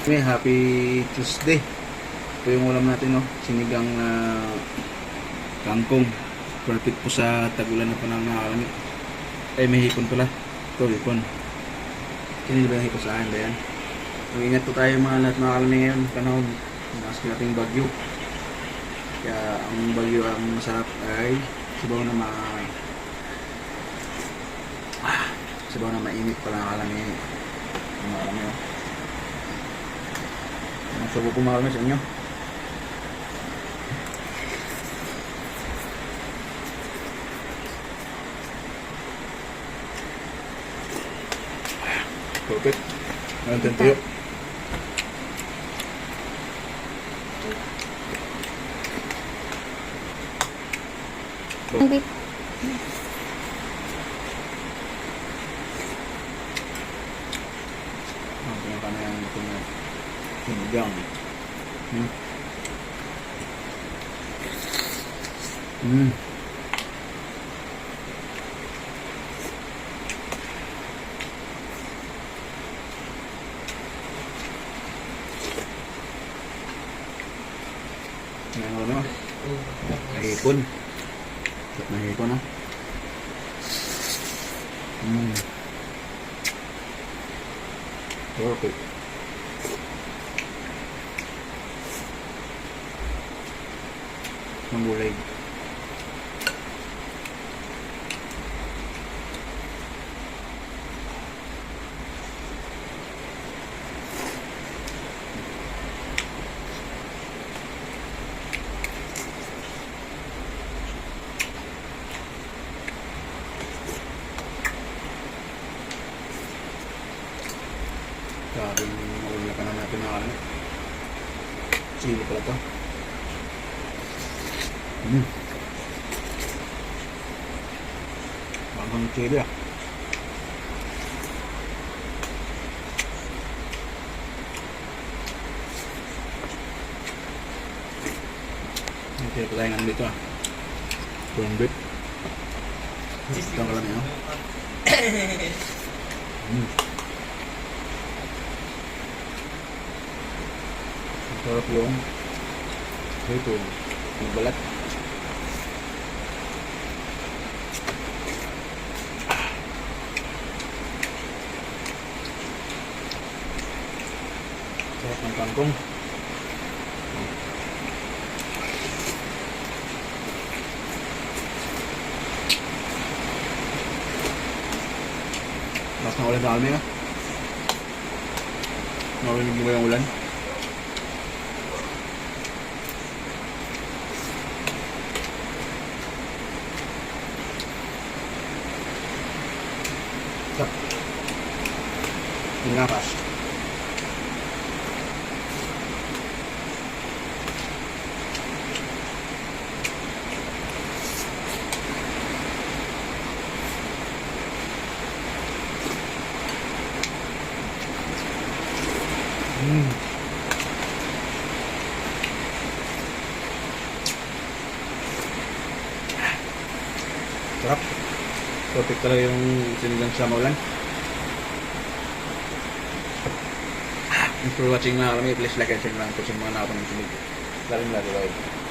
Okay, happy Tuesday. Ito yung ulam natin, no? Sinigang na kangkong. Perfect po sa tagulan na panahon na alamig. Ay, may hipon pala. Ito, hipon. Kanina ba yung hipon sa akin ba yan? Mag-ingat po tayo mga lahat mga alamig ngayon. Panahon, maski nating bagyo. Kaya ang bagyo ang masarap ay sabaw na sabaw na mainit pala ang alamig. Mga alamig, oh. Subo ko mga sa inyo. Perfect. Ngayon tayo. Bit. Pinaka na yung ito na sinigang. Ngayon ano? Nahipon. Nahipon, no? Perfect. Mangulay. Grabe yung maulila ka na natin na ano. Sili pala ito. Magang chili, ah. Okay, pala yung ano dito, ah. Corned beef. Ito ang kalam yun. Sarap yung ito, yung balat. Sarap ng kangkong. Mas na ulan sa amin, ah. Marinig mo yung ulan. Sarap. Yung napas. Sarap. Perfect talaga yung sinigang sa maulan. Thanks for watching mga kalami. Please like and share lang po sa mga nakapanood. Lalim lagi.